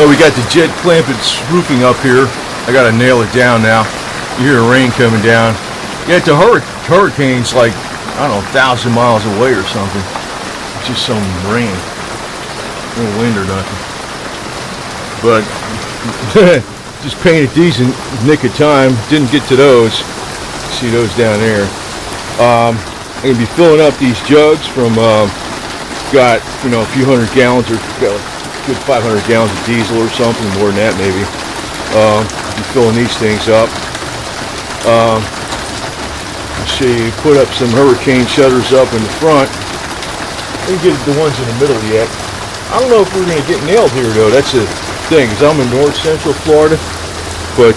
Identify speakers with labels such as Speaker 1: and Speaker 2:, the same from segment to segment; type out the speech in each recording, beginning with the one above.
Speaker 1: Well, we got the Jed Clampett's roofing up here. I gotta nail it down now. You hear the rain coming down. Yeah, the hurricane's like, I don't know, 1,000 miles away or something. It's just some rain. No wind or nothing. But just painted these in nick of time. Didn't get to those. See those down there. I'm gonna be filling up these jugs from got a few hundred gallons or got a good 500 gallons of diesel or something, more than that maybe. I'll be filling these things up. Let's see, put up some hurricane shutters up in the front. Didn't get the ones in the middle yet. I don't know if we're gonna get nailed here though. That's the thing, because I'm in north central Florida, but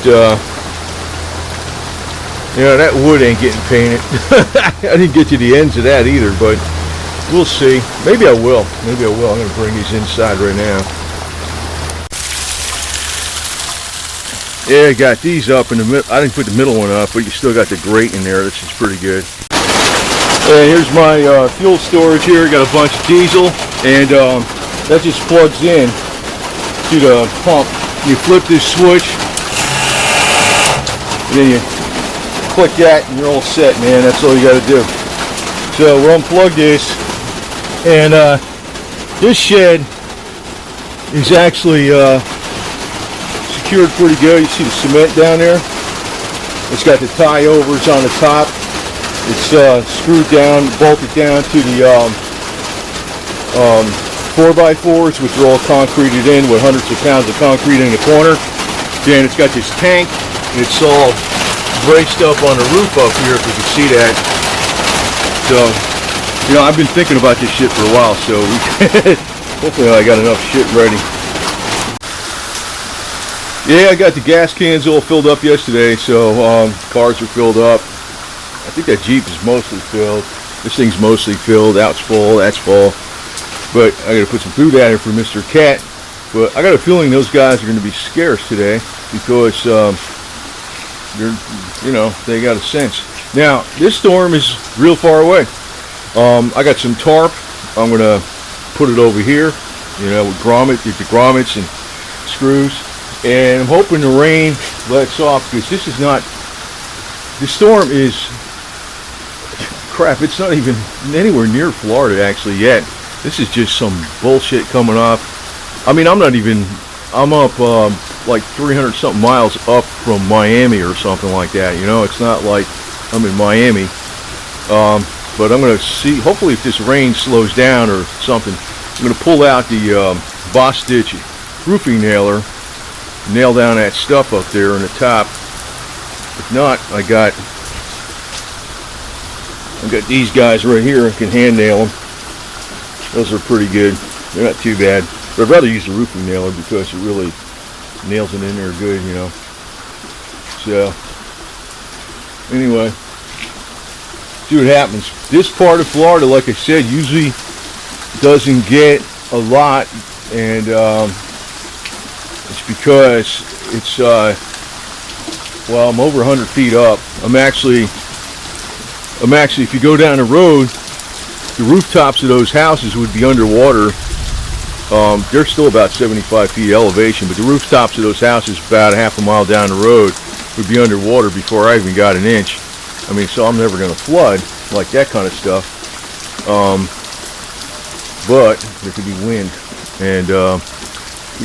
Speaker 1: that wood ain't getting painted. I didn't get to the ends of that either, but we'll see. Maybe I will. I'm going to bring these inside right now. Yeah, I got these up in the middle. I didn't put the middle one up, but you still got the grate in there. This is pretty good. And here's my fuel storage here. Got a bunch of diesel, and that just plugs in to the pump. You flip this switch, and then you click that, and you're all set, man. That's all you got to do. So we'll unplug this. And this shed is actually secured pretty good. You see the cement down there? It's got the tie overs on the top. It's screwed down, bolted down to the 4x4s, which are all concreted in with hundreds of pounds of concrete in the corner. Then it's got this tank, and it's all braced up on the roof up here, if you can see that. So, I've been thinking about this shit for a while, so hopefully I got enough shit ready. Yeah, I got the gas cans all filled up yesterday, so cars are filled up. I think that Jeep is mostly filled. This thing's mostly filled. Out's full, that's full. But I got to put some food out here for Mr. Cat. But I got a feeling those guys are going to be scarce today because they got a sense. Now, this storm is real far away. I got some tarp. I'm going to put it over here, with get the grommets and screws. And I'm hoping the rain lets off because this storm is, crap, it's not even anywhere near Florida actually yet. This is just some bullshit coming off. I mean, I'm up like 300 something miles up from Miami or something like that. It's not like I'm in Miami. But I'm going to see, hopefully if this rain slows down or something, I'm going to pull out the Boss Stitch roofing nailer, nail down that stuff up there on the top. If not, I got these guys right here. I can hand nail them. Those are pretty good. They're not too bad. But I'd rather use the roofing nailer because it really nails it in there good, So, anyway. See what happens. This part of Florida, like I said, usually doesn't get a lot, and it's because it's I'm over 100 feet up. I'm actually, if you go down the road, the rooftops of those houses would be underwater. They're still about 75 feet elevation, but the rooftops of those houses about a half a mile down the road would be underwater before I even got an inch. I mean, so I'm never going to flood like that kind of stuff. But there could be wind. And I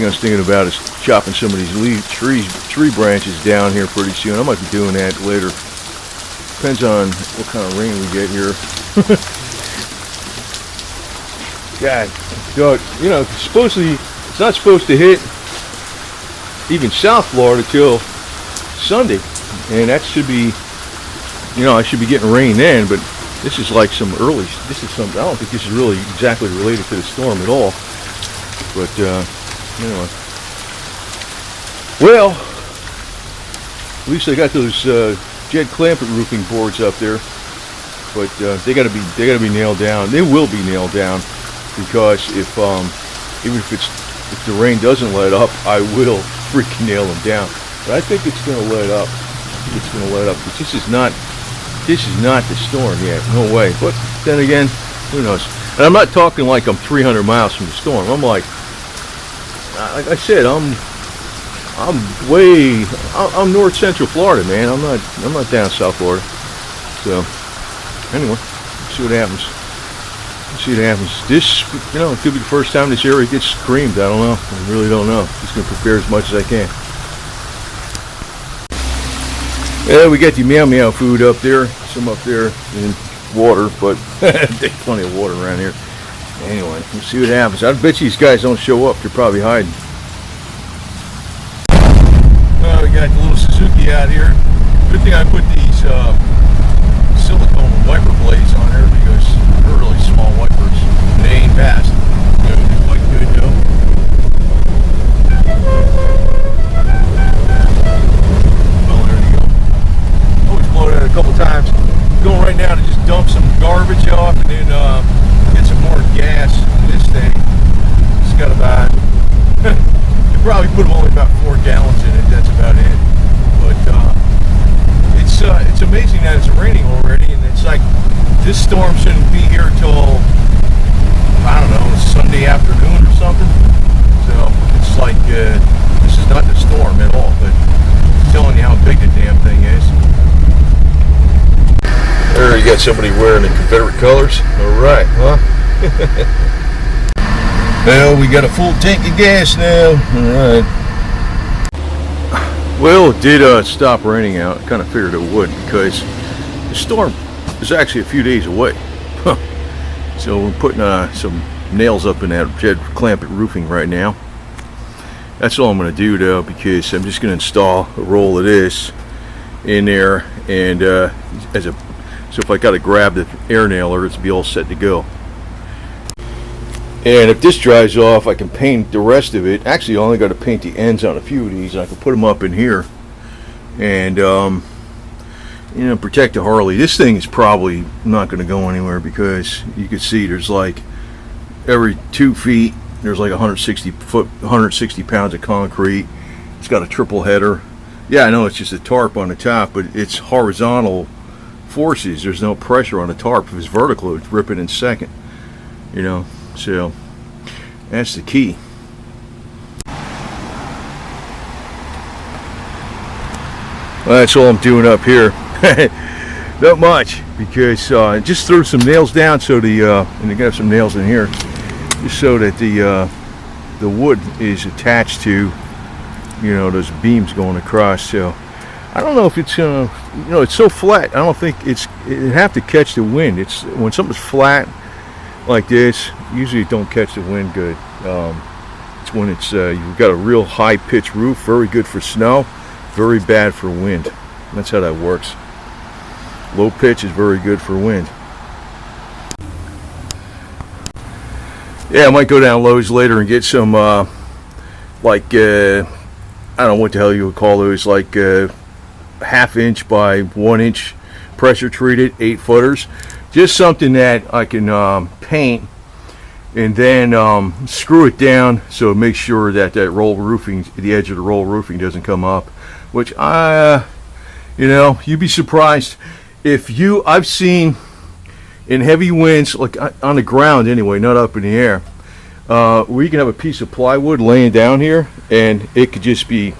Speaker 1: was thinking about is chopping some of these tree branches down here pretty soon. I might be doing that later. Depends on what kind of rain we get here. God, supposedly it's not supposed to hit even South Florida till Sunday, and that should be. I should be getting rain then, but this is like I don't think this is really exactly related to the storm at all. But, well, at least I got those Jed Clampett roofing boards up there. But they gotta be nailed down. They will be nailed down because if the rain doesn't let up, I will freaking nail them down. But I think it's gonna let up. Because this is not the storm yet, no way. But then again, who knows? And I'm not talking like I'm 300 miles from the storm. I'm like, like I said, I'm north central Florida, man. I'm not down South Florida. So anyway, let's see what happens. This, it could be the first time this area gets screamed. I don't know. I really don't know. Just gonna prepare as much as I can. Yeah, we got the meow meow food up there. Some up there in water, but there's plenty of water around here. Anyway, we'll see what happens. I bet you these guys don't show up. They're probably hiding. Well, we got the little Suzuki out here. Good thing I put these silicone wiper blades on there because they're really small wipers. They ain't fast. They're quite good though. Well, there you go. Always blow that a couple times. Going right now to just dump some garbage off and then get some more gas in this thing. It's got about, you probably put only about 4 gallons in it. That's about it. But it's amazing that it's raining already, and it's like this storm shouldn't be here till, I don't know, Sunday afternoon or something. So it's like this is not the storm at all, but I'm telling you how big the damn thing is. There you got somebody wearing the Confederate colors. Alright, huh? Well, we got a full tank of gas now. Alright. Well, it did stop raining out. I kind of figured it would because the storm is actually a few days away. So we're putting some nails up in that Jed Clampett roofing right now. That's all I'm going to do though, because I'm just going to install a roll of this in there, and so if I got to grab the air nailer, it's be all set to go. And if this dries off, I can paint the rest of it. Actually, I only got to paint the ends on a few of these. I can put them up in here and protect the Harley. This thing is probably not going to go anywhere because you can see there's like every 2 feet there's like 160 pounds of concrete. It's got a triple header. Yeah, I know it's just a tarp on the top, but it's horizontal forces. There's no pressure on the tarp. If it's vertical, it's rip it in second. So that's the key. Well, that's all I'm doing up here. Not much, because just threw some nails down so and I got some nails in here, just so that the wood is attached to those beams going across. So I don't know if it's it's so flat. I don't think it'd have to catch the wind. It's when something's flat like this, usually it don't catch the wind good. It's when it's you've got a real high pitched roof, very good for snow, very bad for wind. That's how that works. Low pitch is very good for wind. Yeah, I might go down Lowe's later and get some I don't know what the hell you would call those, like 1/2 inch by 1 inch pressure treated 8-footers. Just something that I can paint and then screw it down so it makes sure that roll roofing, the edge of the roll roofing doesn't come up. Which you'd be surprised if I've seen in heavy winds, like on the ground anyway, not up in the air, where you can have a piece of plywood laying down here and it could just be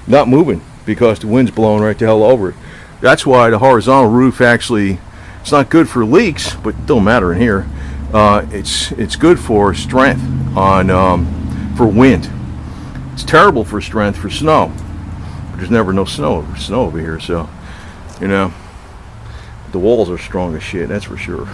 Speaker 1: not moving because the wind's blowing right the hell over it. That's why the horizontal roof actually, it's not good for leaks, but it don't matter in here. It's good for strength for wind. It's terrible for strength for snow. But there's never no snow over here, so the walls are strong as shit, that's for sure.